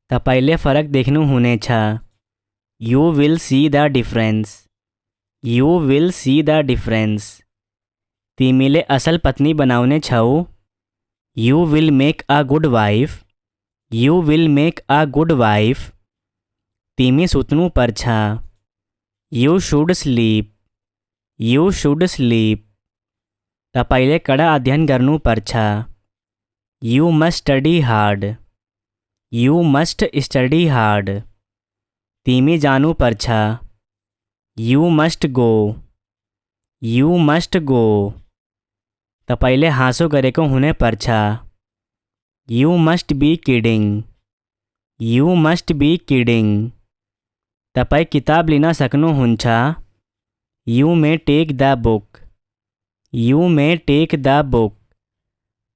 तपाईँले फरक देख्नुहुनेछ। You will see the difference. You will see the difference. तिमीले असल पत्नी बनाउने छौ। You will make a good wife. You will make a good wife. तिमी सुत्नु पर्छ। You should sleep. You should sleep. तपाईँले कडा अध्ययन गर्नु पर्छ। You must study hard. You must study hard. तिमी जानु पर्छ। You must go. You must go. तपाईँले हाँसो गरेको हुने पर्छ। You must be kidding. You must be kidding. तपाईँ किताब लिन सक्नुहुन्छ। You may take the book. You may take the book.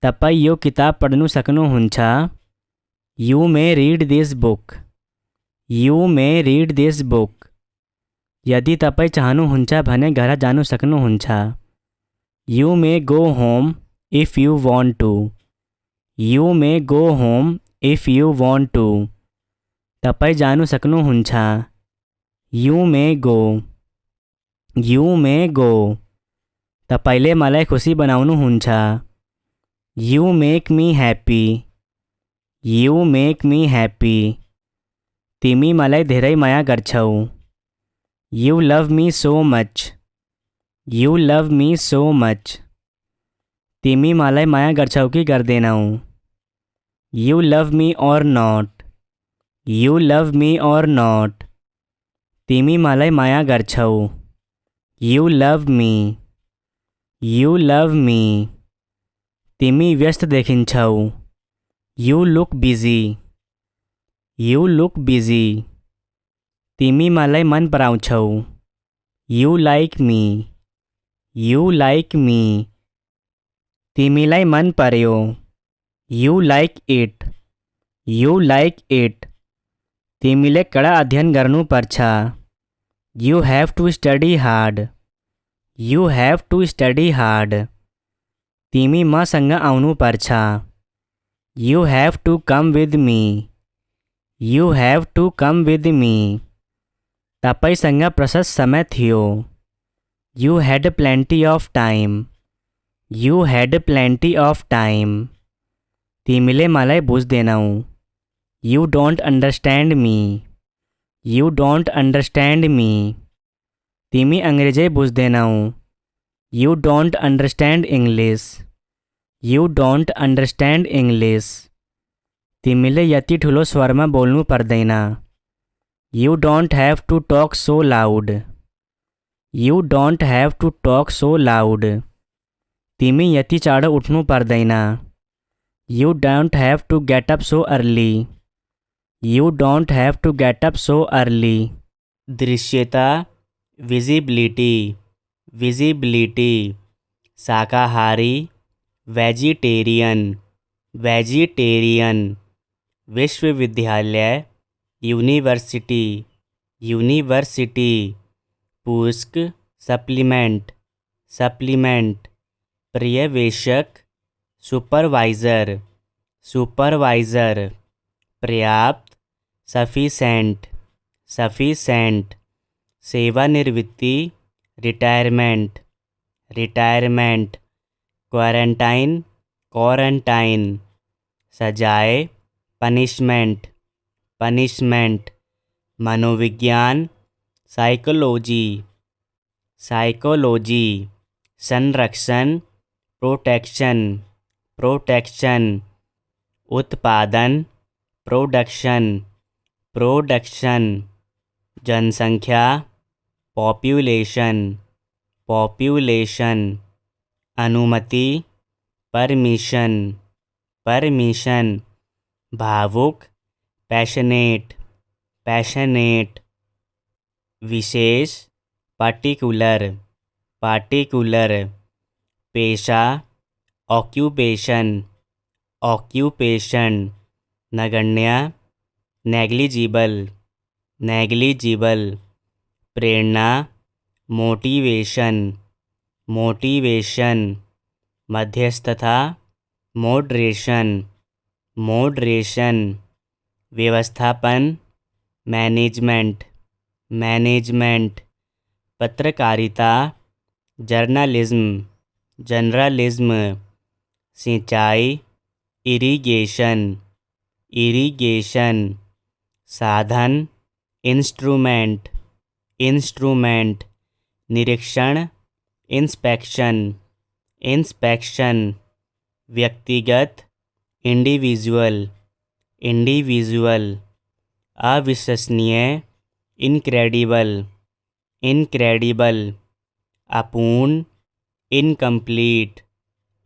तपाईँ यो किताब पढ्नु सक्नुहुन्छ। You may read this book. You may read this book. यदि तपाईँ चाहनुहुन्छ भने घर जानु सक्नुहुन्छ। You may go home if you want to. You may go home if you want to. तपाईँ जानु सक्नुहुन्छ। You may go. You may go. तपाईँले मलाई खुसी बनाउनुहुन्छ। You make me happy. You make me happy. तिमी मलाई धेरै माया गर्छौ। You love me so much. You love me so much. तिमी मलाई माया गर्छौ कि गर्दैनौ? You love me or not. You love me or not. तिमी मलाई माया गर्छौ। You love me. You love me. तिमी व्यस्त देखिन्छौ। You look busy. You look busy. तिमी मलाई मन पराउँछौ। You like me. You like me. तिमीलाई मन पर्यो। You like it. You like it. तिमीले कडा अध्ययन गर्नु पर्छ। You have to study hard. You have to study hard. तिमी मसँग आउनु पर्छ। You have to come with me. You have to come with me. तपाईँसँग प्रशस्त समय थियो। You had plenty of time. You had plenty of time. तिमीले मलाई बुझ्दैनौ। You don't understand me. You don't understand me. तिमी अङ्ग्रेजी बुझ्दैनौ। You don't understand English. You don't understand English. तिमीले यति ठुलो स्वरमा बोल्नु पर्दैन। You don't have to talk so loud. You don't have to talk so loud. तिमी यति चाँडो उठ्नु पर्दैन। You don't have to get up so early. You don't have to get up so early. दृश्यता visibility. Visibility. शाकाहारी vegetarian. Vegetarian. विश्वविद्यालय university. University. पुस्तक supplement. Supplement. पर्यवेक्षक सुपरवाइज़र। सुपरवाइज़र। पर्याप्त सफिशेंट। सफिशेंट। सेवानिवृत्ति रिटायरमेंट। रिटायरमेंट। Quarantine quarantine. सजाए punishment. Punishment. मनोविज्ञान psychology. Psychology. संरक्षण प्रोटेक्शन। प्रोटेक्शन। उत्पादन प्रोडक्शन। प्रोडक्शन। जनसंख्या पॉपुलेशन। पॉपुलेशन। अनुमति परमिशन। परमिशन। भावुक पैशनेट। पैशनेट। विशेष पार्टिकुलर। पार्टिकुलर। पेशा ऑक्यूपेशन। ऑक्यूपेशन। नगण्य नेग्लिजिबल। नेग्लिजिबल। प्रेरणा मोटिवेशन। मोटिवेशन। मध्यस्थता मॉडरेशन। मॉडरेशन। व्यवस्थापन मैनेजमेंट, मैनेजमेंट। पत्रकारिता जर्नलिज्म, जर्नलिज्म। सिंचाई इरिगेशन, इरिगेशन। साधन इंस्ट्रूमेंट, इंस्ट्रूमेंट। निरीक्षण इंस्पेक्शन, इंस्पेक्शन। व्यक्तिगत इंडिविजुअल, इंडिविजुअल। अविश्वसनीय इनक्रेडिबल, इनक्रेडिबल। अपूर्ण इनकम्प्लीट,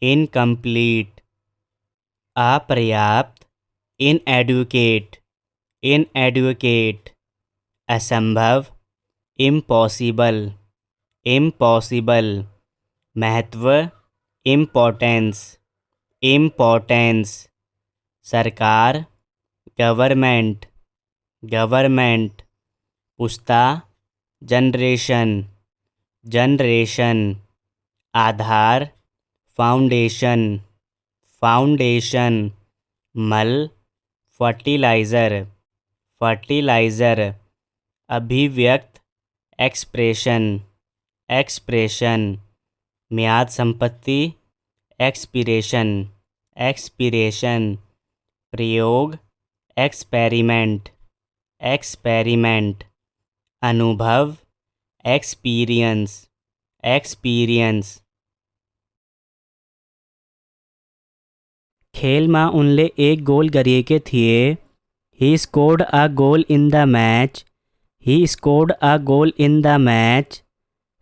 इनकम्प्लीट। अपर्याप्त इनएडुकेट, इनएडुकेट। असंभव इम्पॉसिबल, इम्पॉसिबल। महत्व इम्पोर्टेंस, इम्पोर्टेंस। सरकार गवर्नमेंट, गवर्नमेंट। पुस्ता जनरेशन, जनरेशन। आधार फाउंडेशन, फाउंडेशन। मल फर्टिलाइज़र, फर्टिलाइज़र। अभिव्यक्त एक्सप्रेशन, एक्सप्रेशन। म्याद संपत्ति एक्सपिरेशन, एक्सपिरेशन। प्रयोग एक्सपेरिमेंट, एक्सपेरिमेंट। अनुभव एक्सपीरियंस, एक्सपीरियंस। खेल में उनले एक गोल गरिए के थिए। He scored a goal in the match, he scored a goal in the match.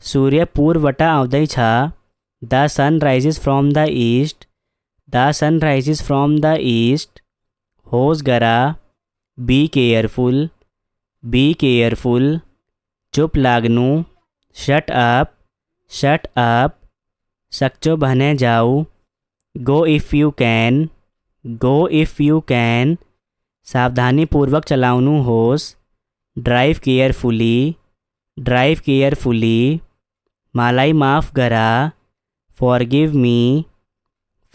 सूर्य पूर्व वटा आवदै छ। The sun rises from the east, the sun rises from the east. होश गरा बी केयरफुल, बी केयरफुल। चुप लागनू शट अप, शट अप। सक्चो बहने जाऊ go if you can, go if you can. सावधानीपूर्वक चलाउनू होस ड्राइव केयरफुली, ड्राइव केयरफुली। मालाई माफ़ गरा फॉरगिव मी,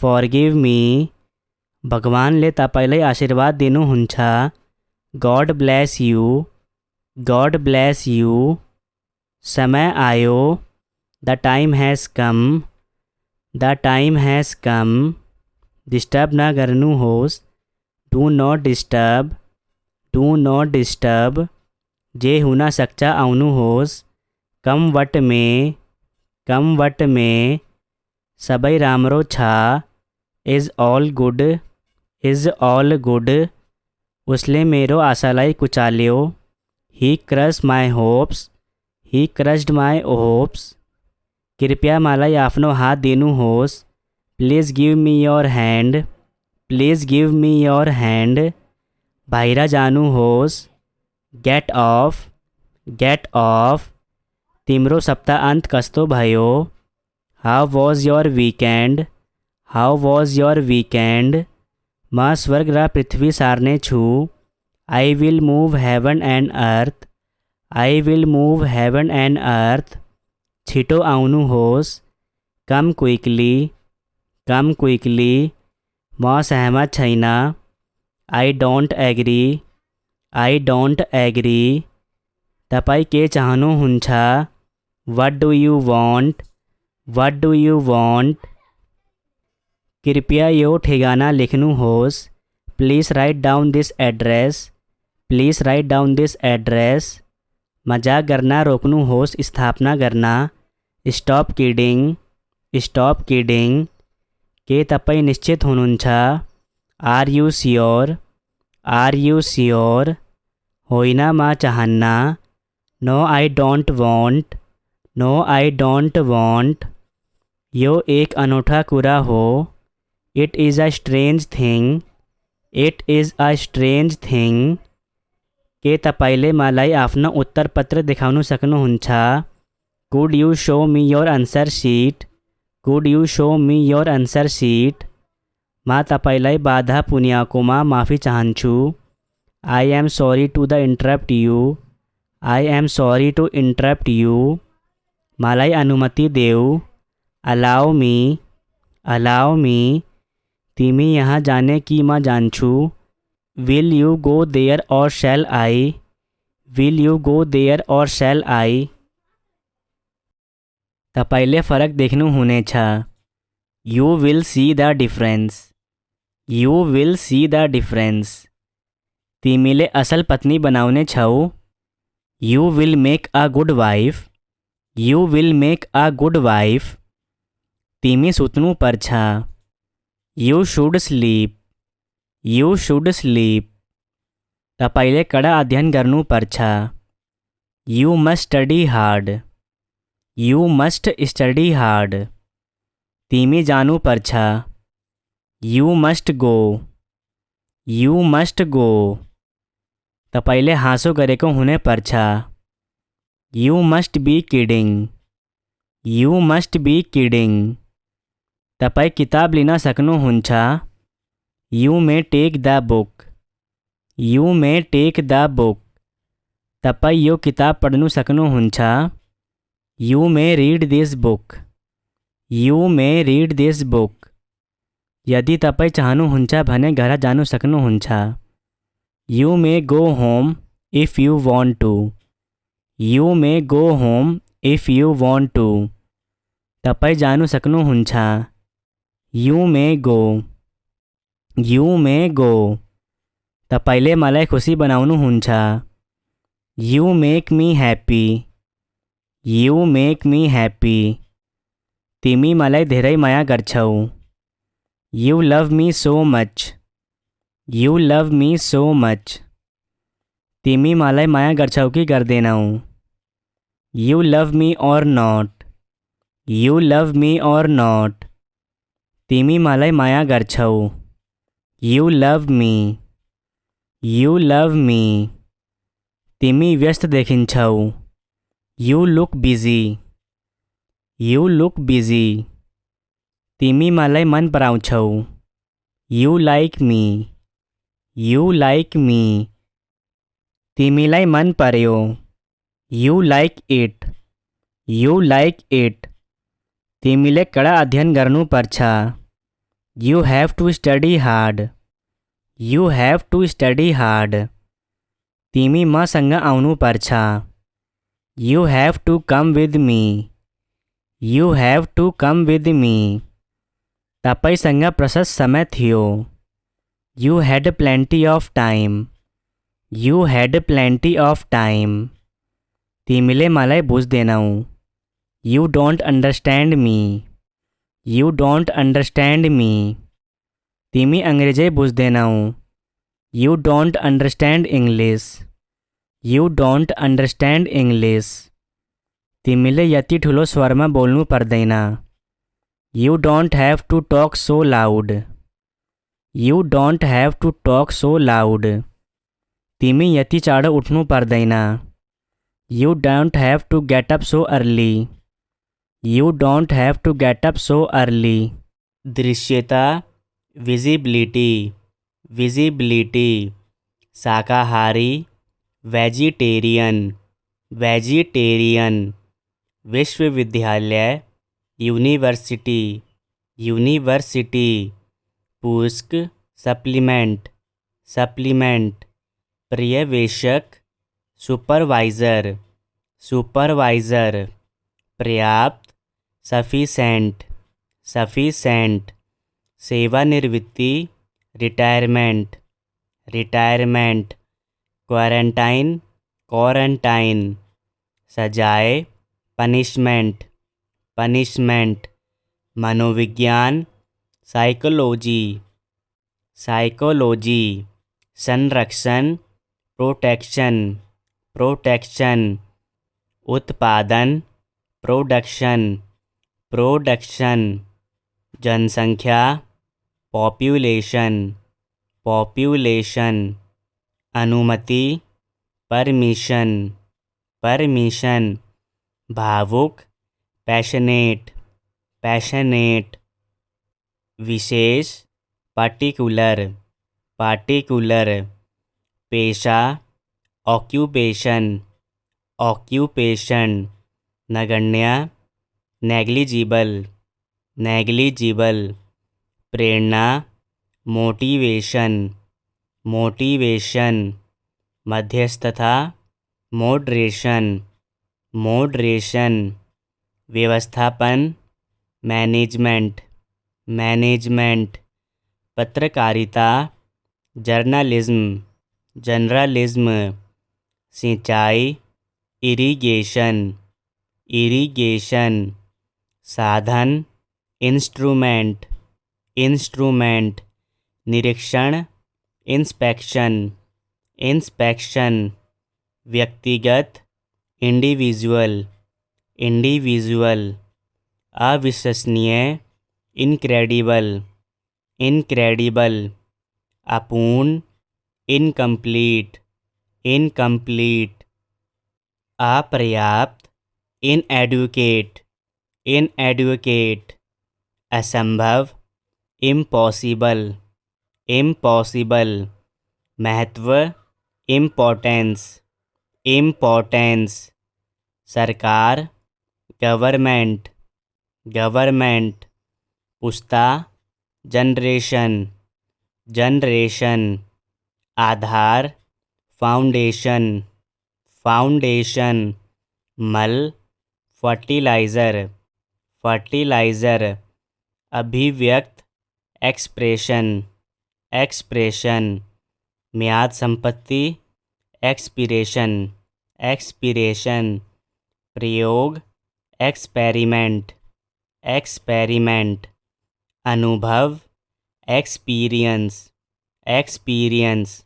फॉरगिव मी। भगवानले तपाईँलाई आशीर्वाद दिनु हुन्छ। God bless you, God bless you. समय आयो the time has come, the time has come. Disturb ना गर्नु होस do not disturb, do not disturb. जे हुना सक्चा आउनु होस come what may, come what may. सबई रामरो छा is all good, is all good. उसले मेरो आशालाई कुचाल्यो he crush my hopes, he crushed my hopes. कृपया मलाई आफ्नो हात दिनु होस् please give me your hand, please give me your hand. बाहिर जानु होस् गेट ऑफ, गेट ऑफ। तिम्रो सप्ताहन्त कस्तो भयो how was your weekend, how was your weekend. म स्वर्ग र पृथ्वी सार्ने छु I will move heaven and earth, I will move heaven and earth. छिटो आउनु होस् कम क्विकली, कम क्विकली। म सहमत छैन I don't agree, I don't agree. तपाईँ के चाहनुहुन्छ what do you want, what do you want. कृपया यो ठेगाना लेख्नु होस् please write down this address, please write down this address. मजाक गर्ना रोक्नु होस् स्थापना गर्ना स्टॉप किडिंग, स्टॉप किडिंग। के तपाईँ निश्चित हुनुहुन्छ are you sure, are you sure. होइन म चाहन्ना no I don't want, no I don't want. यो एक अनोठा कुरा हो it is a strange thing, it is a strange thing. के तपाईँले मलाई आफ्नो उत्तर पत्र देखाउन सक्नुहुन्छ could you show me your answer sheet, could you show me your answer sheet. म तपाईँलाई बाधा पुर्याएकोमा माफी चाहन्छु I am sorry to the interrupt you, I am sorry to interrupt you. मलाई अनुमति देऊ अलाउ मी, अलाउ मी। तिमी यहाँ जाने कि म जान्छु will you go there or shall I? Will you go there or shall I? तपाईँले फरक देख्नुहुनेछ। You will see the difference. You will see the difference. तिमीले असल पत्नी बनाउने छौ। You will make a good wife. You will make a good wife. तिमी सुत्नु पर्छ। You should sleep. You should sleep. तपाईँले कडा अध्ययन गर्नुपर्छ। You must study hard. You must study hard. तिमी जानुपर्छ। You must go. You must go. तपाईँले हाँसो गरेको हुनुपर्छ। You must be kidding. You must be kidding. तपाईँ किताब लिन सक्नुहुन्छ। You may take the book. You may take the book. तपाईँ यो किताब पढ्नु सक्नुहुन्छ। You may read this book. You may read this book. यदि तपाईँ चाहनुहुन्छ भने घर जानु सक्नुहुन्छ। You may go home if you want to. You may go home if you want to. तपाईँ जानु सक्नुहुन्छ। You may go. You may गो। तपाईँले मलाई खुसी बनाउनुहुन्छ। You make me happy. You make me happy. तिमी मलाई धेरै माया गर्छौ। यू लभ मी सो मच। यू लभ मी सो मच। तिमी मलाई माया गर्छौ कि गर्दैनौ। यू लभ मी और नॉट। यू लभ मी और नॉट। तिमी मलाई माया गर्छौ। यू लभ मी। यू लभ मी। तिमी व्यस्त देखिन्छौ। You look busy. You look busy. तिमी मलाई मन पराउँछौ। You like me. You like me. तिमीलाई मन पर्यो। You like it. You like it. तिमीले कडा अध्ययन गर्नुपर्छ। You have to study hard. You have to study hard. तिमी मसँग आउनुपर्छ। You have to come with me. You have to come with me. तपाईँसँग प्रशस्त समय थियो। You had plenty of time. You had plenty of time. तिमीले मलाई बुझ्दैनौ। You don't understand me. You don't understand me. तिमी अङ्ग्रेजी बुझ्दैनौ। You don't understand English. You don't understand English. तिमीले यति ठुलो स्वरमा बोल्नु पर्दैन। You don't have to talk so loud. You don't have to talk so loud. तिमी यति चाँडो उठ्नु पर्दैन। You don't have to get up so early. You don't have to get up so early. दृश्यता विजिबिलिटी। विजिबिलिटी। शाकाहारी vegetarian. Vegetarian. विश्वविद्यालय university. University. पुस्तक supplement. Supplement. पर्यवेक्षक सुपरवाइज़र। सुपरवाइज़र। पर्याप्त सफिशेंट। सफिशेंट। सेवानिवृत्ति रिटायरमेंट। रिटायरमेंट। Quarantine quarantine. सजाए punishment. Punishment. मनोविज्ञान psychology. Psychology. संरक्षण प्रोटेक्शन। प्रोटेक्शन। उत्पादन प्रोडक्शन। प्रोडक्शन। जनसंख्या पॉपुलेशन। पॉपुलेशन। अनुमति परमिशन। परमिशन। भावुक पैशनेट। पैशनेट। विशेष पार्टिकुलर। पार्टिकुलर। पेशा ऑक्यूपेशन। ऑक्यूपेशन। नगण्य नेग्लिजिबल। नेग्लिजिबल। प्रेरणा मोटिवेशन। मोटिवेशन, मध्यस्थता, मॉडरेशन, मॉडरेशन, व्यवस्थापन, मैनेजमेंट, मैनेजमेंट, पत्रकारिता, जर्नलिज्म, जर्नलिज्म, सिंचाई, इरिगेशन, इरिगेशन, साधन, इंस्ट्रूमेंट, इंस्ट्रूमेंट, निरीक्षण, इंस्पेक्शन, इंस्पेक्शन, व्यक्तिगत, इंडिविजुअल, इंडिविजुअल, अविश्वसनीय, इनक्रेडिबल, इनक्रेडिबल, अपूर्ण, इनकम्प्लीट, इनकम्प्लीट, अपर्याप्त, इनएडुकेट, इनएडुकेट, असंभव, इम्पॉसिबल, इम्पॉसिबल, महत्व, इम्पोर्टेंस, इम्पोर्टेंस, सरकार, गवर्नमेंट, गवर्नमेंट, पुस्ता, जनरेशन, जनरेशन, आधार, फाउंडेशन, फाउंडेशन, मल, फर्टिलाइज़र, फर्टिलाइज़र, अभिव्यक्त, एक्सप्रेशन, एक्सप्रेशन, म्याद संपत्ति, एक्सपिरेशन, एक्सपिरेशन, प्रयोग, एक्सपेरिमेंट, एक्सपेरिमेंट, अनुभव, एक्सपीरियंस, एक्सपीरियंस।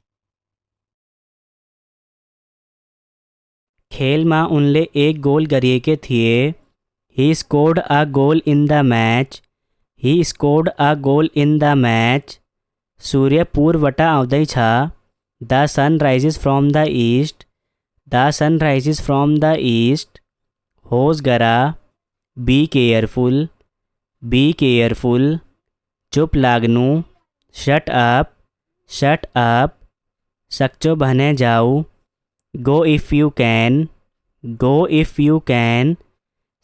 खेल में उनले एक गोल गरिए के थिए। He scored a goal in the match, he scored a goal in the match. सूर्य पूर्वटा आवदै छ। The sun rises from the east, the sun rises from the east. होश गरा, बी केयरफुल, बी केयरफुल। चुप लागनू, शट अप, शट अप। सक्चो बहने जाऊ, go if you can, go if you can.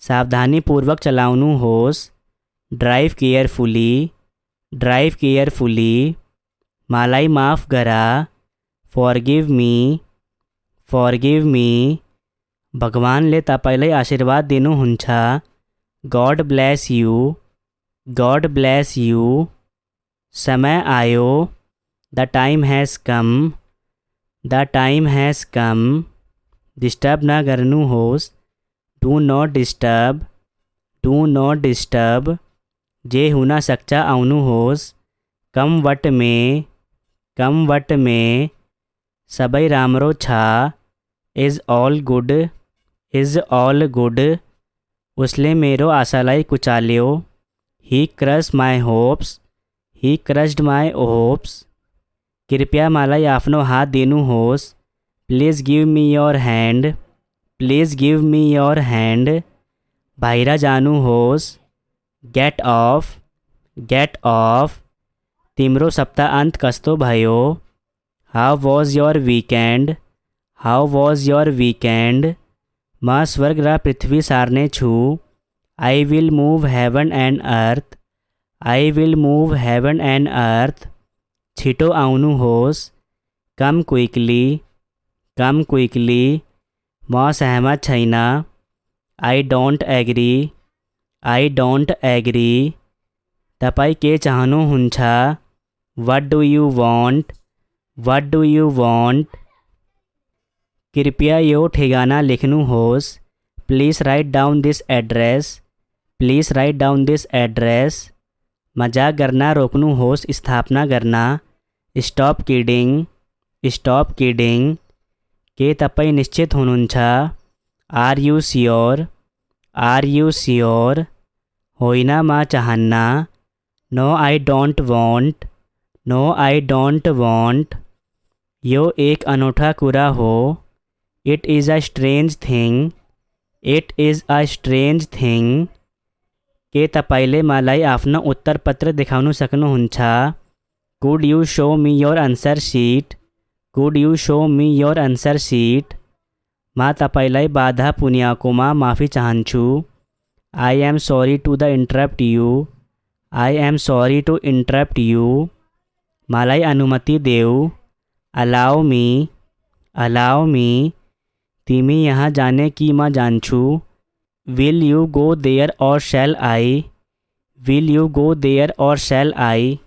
सावधानीपूर्वक चलाउनू होस, ड्राइव केयरफुली, ड्राइव केयरफुली। मालाई माफ़ गरा, फॉरगिव मी, फॉरगिव मी। भगवानले तपाईँलाई आशीर्वाद दिनुहुन्छ। God bless you, God bless you. समय आयो, the time has come, the time has come. Disturb ना गर्नु होस, do not disturb, do not disturb. जे हुना सक्चा आउनु होस, come what may, come what may. सबई रामरो छा, is all good, is all good. उसले मेरो आशालाई कुचाल्यो, he crush my hopes, he crushed my hopes. कृपया मलाई आफ्नो हात दिनु होस्, please give me your hand, please give me your hand. बाहिर जानु होस्, गेट ऑफ, गेट ऑफ। तिम्रो सप्ताहन्त कस्तो भयो? How was your weekend, how was your weekend. म स्वर्ग र पृथ्वी सार्ने छु। I will move heaven and earth, I will move heaven and earth. छिटो आउनु होस्, कम क्विकली, कम क्विकली। म सहमत छैन, I don't agree, I don't agree. तपाईँ के चाहनुहुन्छ? What do you want, what do you want. कृपया यो ठेगाना लेख्नु होस्, please write down this address, please write down this address. मजाक गर्ना रोक्नु होस्, स्थापना गर्ना, स्टॉप किडिंग, स्टॉप किडिंग। के तपाईँ निश्चित हुनुहुन्छ? Are you sure, are you sure. होइन म चाहन्ना, no I don't want, no I don't want. यो एक अनोठा कुरा हो, it is a strange thing, it is a strange thing. के तपाईँले मलाई आफ्नो उत्तर पत्र देखाउन सक्नुहुन्छ? Could you show me your answer sheet, could you show me your answer sheet. म तपाईँलाई बाधा पुर्याएकोमा माफी चाहन्छु। I am sorry to the interrupt you, I am sorry to interrupt you. मलाई अनुमति देऊ, अलाउ मी तिमी यहाँ जाने की माँ जानछू will you go there or shall I